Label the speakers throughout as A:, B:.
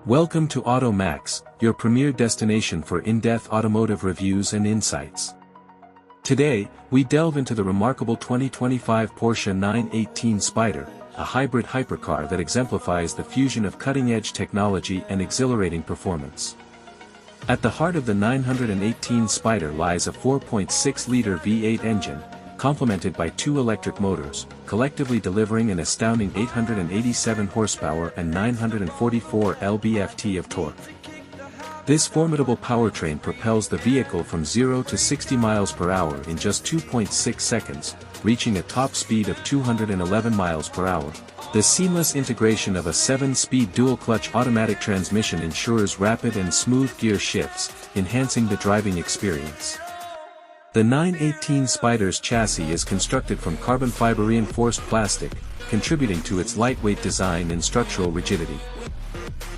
A: Welcome to Automax, your premier destination for in-depth automotive reviews and insights. Today, we delve into the remarkable 2025 Porsche 918 Spyder, a hybrid hypercar that exemplifies the fusion of cutting-edge technology and exhilarating performance. At the heart of the 918 Spyder lies a 4.6-liter V8 engine, complemented by two electric motors, collectively delivering an astounding 887 horsepower and 944 lb-ft of torque. This formidable powertrain propels the vehicle from 0 to 60 miles per hour in just 2.6 seconds, reaching a top speed of 211 miles per hour. The seamless integration of a 7-speed dual-clutch automatic transmission ensures rapid and smooth gear shifts, enhancing the driving experience. The 918 Spyder's chassis is constructed from carbon fiber reinforced plastic, contributing to its lightweight design and structural rigidity.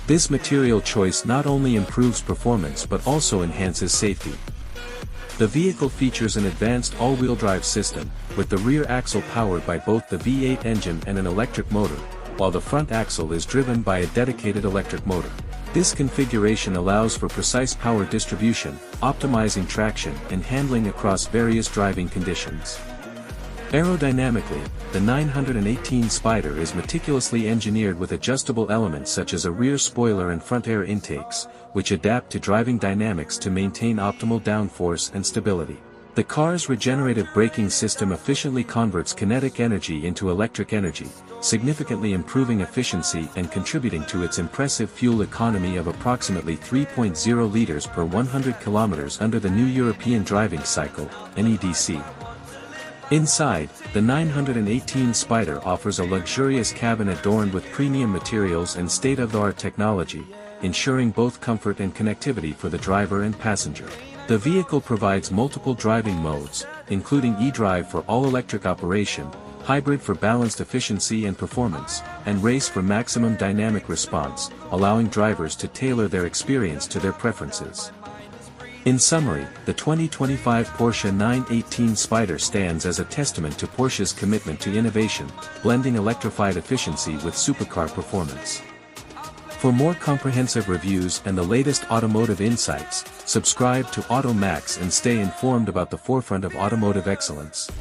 A: This material choice not only improves performance but also enhances safety. The vehicle features an advanced all-wheel drive system, with the rear axle powered by both the V8 engine and an electric motor, while the front axle is driven by a dedicated electric motor. This configuration allows for precise power distribution, optimizing traction and handling across various driving conditions. Aerodynamically, the 918 Spyder is meticulously engineered with adjustable elements such as a rear spoiler and front air intakes, which adapt to driving dynamics to maintain optimal downforce and stability. The car's regenerative braking system efficiently converts kinetic energy into electric energy, significantly improving efficiency and contributing to its impressive fuel economy of approximately 3.0 liters per 100 kilometers under the new European driving cycle, NEDC. Inside, the 918 Spyder offers a luxurious cabin adorned with premium materials and state-of-the-art technology, ensuring both comfort and connectivity for the driver and passenger. The vehicle provides multiple driving modes, including eDrive for all-electric operation, hybrid for balanced efficiency and performance, and race for maximum dynamic response, allowing drivers to tailor their experience to their preferences. In summary, the 2025 Porsche 918 Spyder stands as a testament to Porsche's commitment to innovation, blending electrified efficiency with supercar performance. For more comprehensive reviews and the latest automotive insights, subscribe to Automax and stay informed about the forefront of automotive excellence.